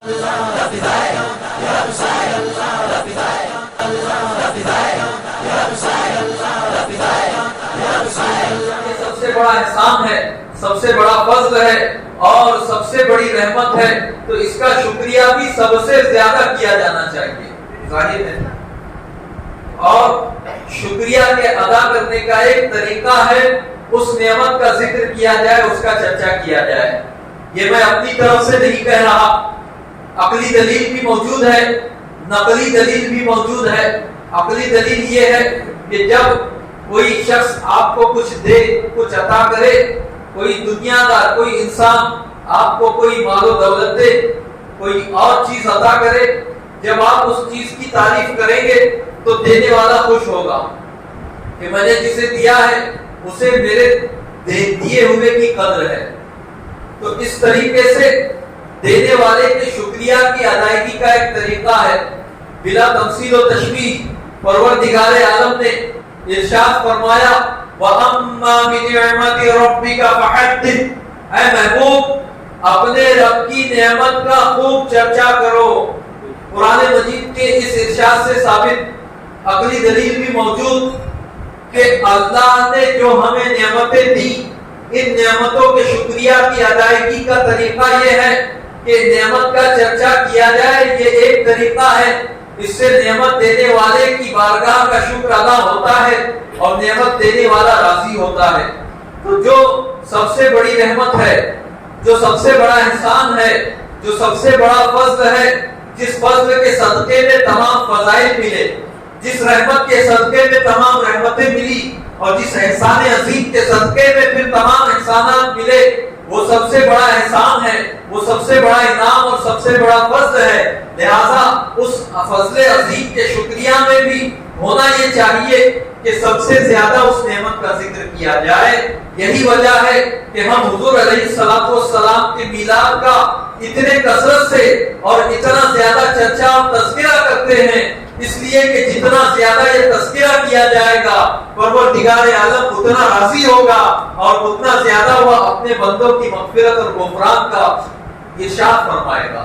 سب سے بڑا احسان ہے، سب سے بڑا فضل ہے اور سب سے بڑی رحمت ہے، تو اس کا شکریہ بھی سب سے زیادہ کیا جانا چاہیے، ظاہر ہے۔ اور شکریہ کے ادا کرنے کا ایک طریقہ ہے اس نعمت کا ذکر کیا جائے، اس کا چرچا کیا جائے۔ یہ میں اپنی طرف سے نہیں کہہ رہا، عقلی دلیل بھی موجود ہے، نقلی دلیل بھی موجود ہے۔ عقلی دلیل یہ ہے کہ جب کوئی شخص آپ کو کچھ دے، کچھ عطا کرے، کوئی دنیا دار، کوئی انسان آپ کو کوئی مال و دولت دے، کوئی اور چیز عطا کرے، جب آپ اس چیز کی تعریف کریں گے تو دینے والا خوش ہوگا کہ میں نے جسے دیا ہے اسے میرے دیے ہوئے کی قدر ہے۔ تو اس طریقے سے دینے والے کے شکریہ کی ادائیگی کا ایک طریقہ ہے، بلا تمثیل و تشبیہ۔ پروردگار عالم نے ارشاد فرمایا وَأَمَّا بِنِعْمَتِ رَبِّكَ فَحَدِّثْ، اے محبوب اپنے رب کی نعمت کا خوب چرچا کرو۔ قرآن مجید کے اس ارشاد سے ثابت عقلی دلیل بھی موجود کہ اللہ نے جو ہمیں نعمتیں دی، ان نعمتوں کے شکریہ کی ادائیگی کا طریقہ یہ ہے کہ نعمت کا چرچا کیا جائے، یہ ایک طریقہ ہے۔ اس سے نعمت دینے والے کی بارگاہ کا شکر ادا ہوتا ہے اور نعمت دینے والا راضی ہوتا ہے۔ تو جو سب سے بڑی رحمت ہے، جو سب سے بڑا احسان ہے، جو سب سے بڑا فضل ہے، جس فضل کے صدقے میں تمام فضائل ملے، جس رحمت کے صدقے میں تمام رحمتیں ملی اور جس احسان عظیم کے صدقے میں پھر تمام احسانات ملے، وہ سب سے بڑا احسان ہے، وہ سب سے بڑا انعام اور سب سے بڑا فضل ہے۔ لہذا اس فضل عظیم کے شکریہ میں بھی ہونا یہ چاہیے کہ سب سے زیادہ اس نعمت کا ذکر کیا جائے۔ یہی وجہ ہے کہ ہم حضور علیہ الصلوۃ والسلام کے میلاد کا اتنے کثرت سے اور اتنا زیادہ چرچا اور تذکرہ کرتے ہیں، اس لیے کہ جتنا زیادہ یہ تذکرہ کیا جائے گا پروردگار عالم اتنا راضی ہوگا اور اتنا زیادہ وہ اپنے بندوں کی مغفرت اور غفران کا ارشاد فرمائے گا۔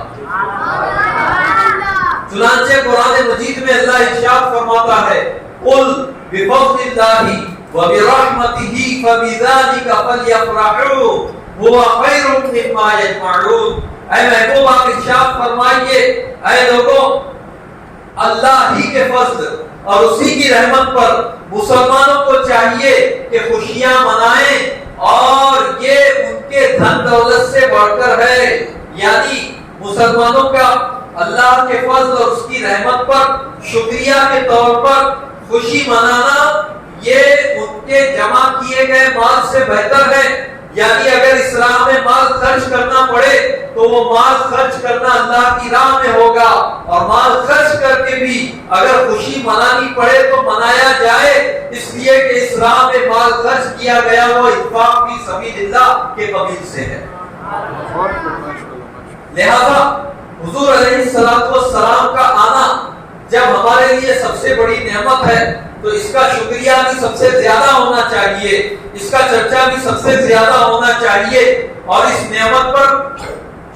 چنانچہ قرآن مجید میں اللہ ارشاد فرماتا ہے قل بفضل اللہ وبرحمتہ فبذلک فلیفرحوا هو خیر مما یجمعون۔ اے محبوب آپ ارشاد فرمائیے اے لوگوں، اللہ ہی کے فضل اور اسی کی رحمت پر مسلمانوں کو چاہیے کہ خوشیاں منائیں، اور یہ ان کے دھن دولت سے بڑھ کر ہے۔ یعنی مسلمانوں کا اللہ کے فضل اور اس کی رحمت پر شکریہ کے طور پر خوشی منانا یہ ان کے جمع کیے گئے مال سے بہتر ہے۔ یعنی اگر اسلام میں مال خرچ کرنا پڑے تو وہ مال خرچ کرنا اللہ کی راہ میں ہوگا، اور مال خرچ کر کے بھی اگر خوشی منانی پڑے تو منایا جائے، اس لیے کہ اسلام میں مال خرچ کیا گیا وہ انفاق فی سبیل اللہ کے قبیل سے ہے۔ لہذا حضور علیہ الصلوۃ والسلام کا آنا جب ہمارے لیے سب سے بڑی نعمت ہے تو اس کا شکریہ بھی سب سے زیادہ ہونا چاہیے، اس کا چرچا بھی سب سے زیادہ ہونا چاہیے، اور اس نعمت پر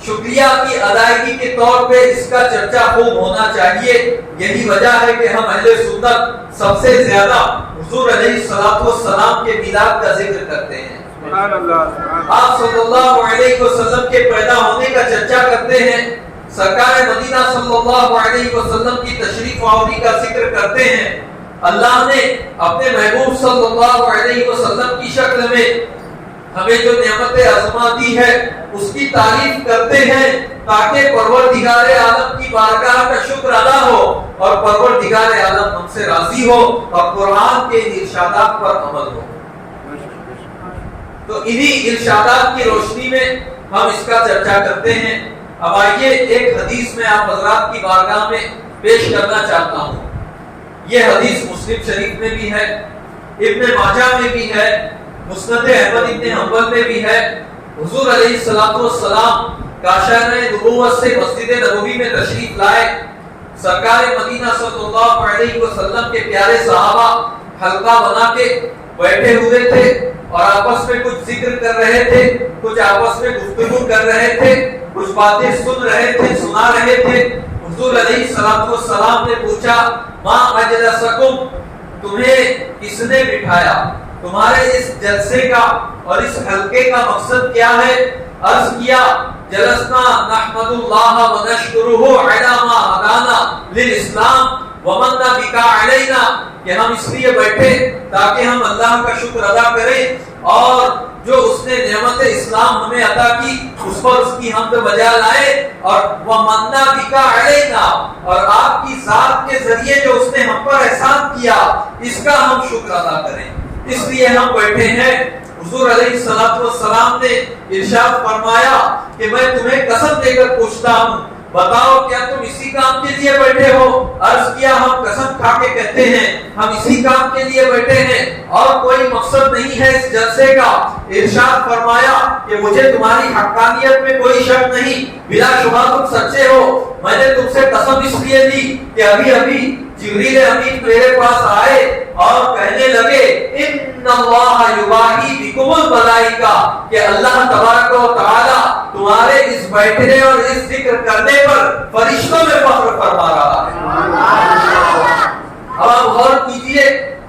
شکریہ کی ادائیگی کے طور پہ اس کا چرچا خوب ہونا چاہیے۔ یہی وجہ ہے کہ ہم اہل سنت سب سے زیادہ حضور علیہ الصلوۃ والسلام کے میلاد کا ذکر کرتے ہیں۔ آپ صلی اللہ علیہ وسلم کے پیدا ہونے کا چرچا کرتے ہیں، سرکار مدینہ صلی اللہ علیہ وسلم کی تشریف آوری کا ذکر کرتے ہیں۔ اللہ نے اپنے محبوب صلی اللہ علیہ وسلم کی شکل میں ہمیں جو نعمت عظمہ دی ہے اس کی تعریف کرتے ہیں تاکہ پروردگار عالم کی بارگاہ کا شکر ادا ہو اور پروردگار عالم ہم سے راضی ہو اور قرآن کے ارشادات پر عمل ہو۔ تو انہی ارشادات کی روشنی میں ہم اس کا چرچا کرتے ہیں۔ اب آئیے ایک حدیث میں آپ حضرات کی بارگاہ میں پیش کرنا چاہتا ہوں۔ یہ حدیث مسلم شریف میں بھی ہے، ابن ماجہ میں بھی ہے، مسند احمد ابن حنبل میں بھی ہے۔ حضور علیہ الصلوۃ والسلام کاشانہ نبوت سے مسجد نبوی میں تشریف لائے، سرکار مدینہ صلی اللہ علیہ وسلم کے پیارے صحابہ حلقہ بنا کے بیٹھے ہوئے تھے اور آپس میں کچھ ذکر کر رہے تھے، کچھ آپس میں گفتگو کر رہے تھے۔ کچھ باتیں سن رہے تھے، سنا رہے تھے. حضور علیہ الصلوۃ والسلام نے پوچھا ما اجلسکم، تمہیں کس نے بٹھایا؟ تمہارے اس جلسے کا اور اس حلقے کا مقصد کیا ہے؟ عرض کیا جلسنا نحمد اللہ ونشکرہ علی ما ہدانا للاسلام ومن بک علینا، کہ ہم اس لیے بیٹھے تاکہ ہم اللہ کا شکر ادا کریں اور جو اس نے نعمت اسلام ہمیں عطا کی اس پر اس کی حمد بجا لائے، اور ومن بک علینا، اور آپ کی ذات کے ذریعے جو اس نے ہم پر احسان کیا اس کا ہم شکر ادا کریں. اس لیے ہم بیٹھے ہیں. حضور علیہ الصلوۃ والسلام نے ارشاد فرمایا کہ میں تمہیں قسم دے کر پوچھتا ہوں، بتاؤ کیا تم اسی کام کے لیے بیٹھے ہو؟ عرض کیا ہم قسم کھا کے کہتے ہیں ہم اسی کام کے لیے بیٹھے ہیں اور کوئی مقصد نہیں ہے اس جلسے کا. ارشاد فرمایا کہ مجھے تمہاری حقانیت میں کوئی شک نہیں، بلا شبہ تم سچے ہو. میں نے تم سے قسم اس لیے لی کہ ابھی جبریل امین میرے پاس آئے اور کہنے لگے ان اللہ یباہی بکم الملائکہ، کہ اللہ تبارک و تعالی تمہارے اس بیٹھنے اور اس ذکر کرنے پر فرشتوں میں فخر فرما رہا ہے. اب آپ غور کیجئے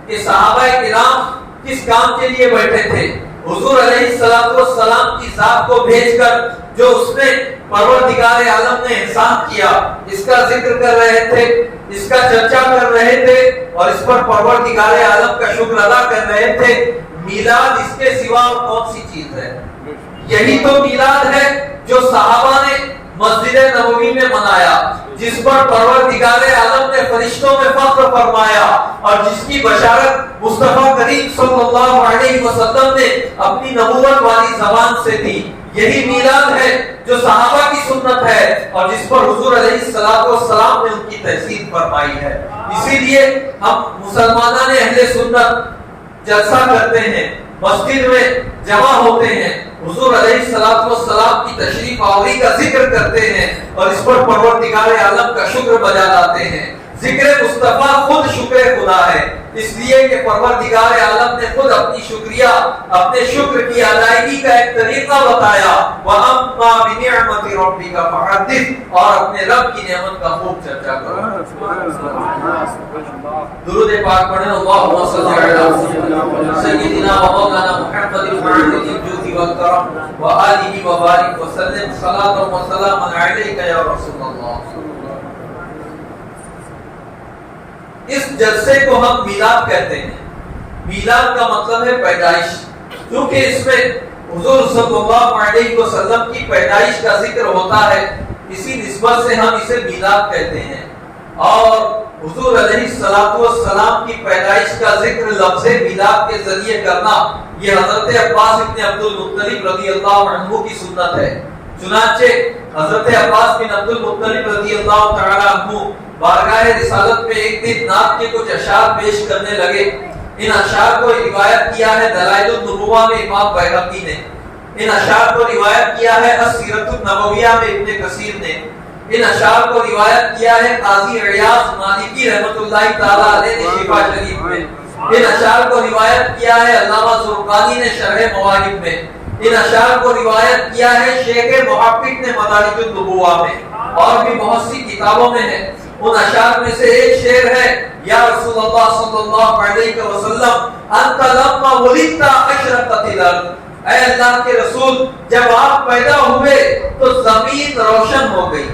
کہ صحابہ کرام کس کام کے لیے بیٹھے تھے. حضور علیہ الصلوۃ والسلام کی ذات کو بھیج کر جو اس نے پروردگار عالم نے احسان کیا اس کا ذکر کر رہے تھے، اس کا چرچا کر رہے تھے اور اس پر پروردگار عالم کا شکر ادا کر رہے تھے. میلاد اس کے سوا اور کون سی چیز ہے؟ یہی تو میلاد ہے جو صحابہ نے مسجد نبوی میں منایا، جس پر پروردگار عالم نے فرشتوں میں فخر فرمایا اور جس کی بشارت مصطفیٰ کریم صلی اللہ علیہ وسلم نے اپنی نبوت والی زبان سے دی. یہی میلاد ہے جو صحابہ کی سنت ہے اور جس پر حضور علیہ الصلوۃ والسلام نے ان کی تحسین فرمائی ہے. اسی لیے ہم مسلمانان اہل سنت جلسہ کرتے ہیں، مسجد میں جمع ہوتے ہیں، حضور علیہ الصلوۃ والسلام کی تشریف آوری کا ذکر کرتے ہیں اور اس پر پروردگار عالم کا شکر بجا لاتے ہیں. ذکر مصطفیٰ خود شکر خدا ہے، اس لیے کہ پروردگار عالم نے خود اپنی شکریہ، اپنے شکر کی ادائیگی کا ایک طریقہ بتایا. وَأَمَّا بِنِعْمَةِ رَبِّكَ فَحَدِّثْ، اور اپنے رب کی نعمت کا خوب چرچا کرو. درود پاک پڑھیں. اللہم صلی علی سیدنا و مولانا محمد المعدد الجود والکرم وآلہ وبارک وسلم صلاۃ و سلام علیک یا رسول اللہ. اس جلسے کو ہم میلاد کہتے ہیں. میلاد کا مطلب ہے پیدائش، کیونکہ اس میں حضور صلی اللہ علیہ وسلم کی پیدائش کا ذکر ہوتا ہے، اسی نسبت سے ہم اسے میلاد کہتے ہیں. اور حضور علیہ الصلوۃ والسلام کی پیدائش کا ذکر لفظ میلاد کے ذریعے کرنا یہ حضرت عباس ابن عبد المطلب رضی اللہ عنہ کی سنت ہے. چنانچہ حضرت عباس بن عبد المطلب رضی اللہ تعالی عنہ بارگاہ رسالت میں ایک دن نعت کے کچھ اشعار پیش کرنے لگے. ان اشعار کو روایت کیا ہے دلائل النبوہ میں امام بیہقی نے، ان اشعار کو روایت کیا ہے السیرۃ النبویہ میں ابن کثیر نے، ان اشعار کو روایت کیا ہے قاضی عیاض مالکی رحمۃ اللہ تعالی علیہ نے شفا شریف میں، ان اشعار کو روایت کیا ہے علامہ زرقانی نے شرح مواہب میں، ان اشعار کو روایت کیا ہے شیخ محقق نے مدارج النبوہ میں، اور بھی بہت سی کتابوں میں ہے. ان اشعار میں سے ایک شعر ہے یا رسول اللہ صلی اللہ علیہ وسلم انت لما ولدت اشرقت الارض، اے اللہ کے رسول جب آپ پیدا ہوئے تو زمین روشن ہو گئی.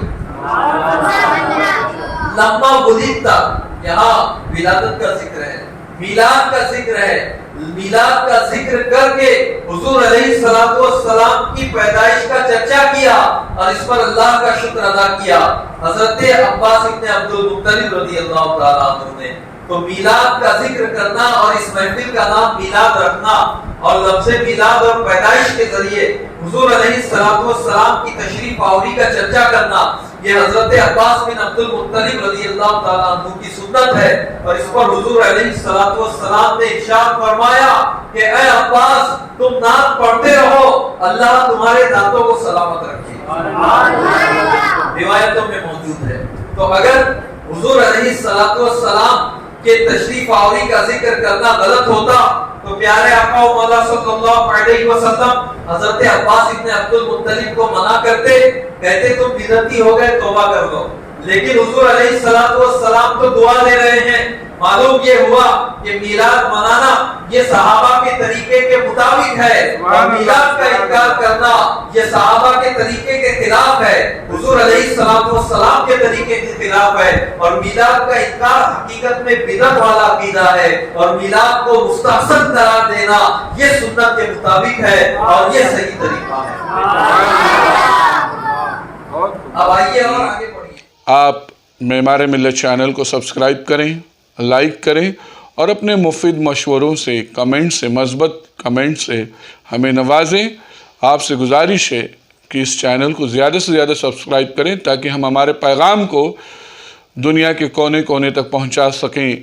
لما ولدت یہاں ولادت کا ذکر ہے، میلاد کا ذکر ہے. میلاد کا ذکر کر کے حضور علیہ الصلوۃ والسلام کی پیدائش کا چرچا کیا اور اس پر اللہ کا شکر ادا کیا حضرت عباس ابن عبد المطلب رضی اللہ تعالیٰ عنہ نے. تو میلاد کا ذکر کرنا اور اس محفل کا نام میلاد رکھنا اور لفظ میلاد اور پیدائش کے ذریعے حضور علیہ الصلوۃ والسلام کی تشریف آوری کا چرچا کرنا یہ حضرت عباس بن عبد المطلب رضی اللہ تعالیٰ عنہ کی سنت ہے. اور اس پر حضور علیہ الصلوۃ والسلام نے ارشاد فرمایا کہ اے عباس تم نعت پڑھتے رہو، اللہ تمہارے دانتوں کو سلامت رکھے. روایتوں میں موجود ہے. تو اگر حضور علیہ الصلوۃ والسلام کے تشریف آوری کا ذکر کرنا غلط ہوتا تو پیارے آقا و مولا صلی اللہ علیہ وسلم حضرت عباس ابن عبد المطلب کو منع کرتے، کہتے تم بدعتی ہو گئے، توبہ کر دو. لیکن حضور علیہ السلام تو دعا دے رہے ہیں. معلوم یہ ہوا کہ میلاد منانا یہ صحابہ کے طریقے کے مطابق ہے، اور میلاد کا انکار کرنا یہ صحابہ کے طریقے کے خلاف ہے، حضور علیہ السلام کے طریقے کے خلاف ہے. اور میلاد کا انکار حقیقت میں بدعت والا عقیدہ ہے، اور میلاد کو مستحسن قرار دینا یہ سنت کے مطابق ہے اور یہ صحیح طریقہ ہے. اب آئیے اور آگے بڑھیے. آپ معمار ملت چینل کو سبسکرائب کریں، لائک کریں اور اپنے مفید مشوروں سے، کمنٹ سے، مثبت کمنٹ سے ہمیں نوازیں. آپ سے گزارش ہے کہ اس چینل کو زیادہ سے زیادہ سبسکرائب کریں تاکہ ہم ہمارے پیغام کو دنیا کے کونے کونے تک پہنچا سکیں.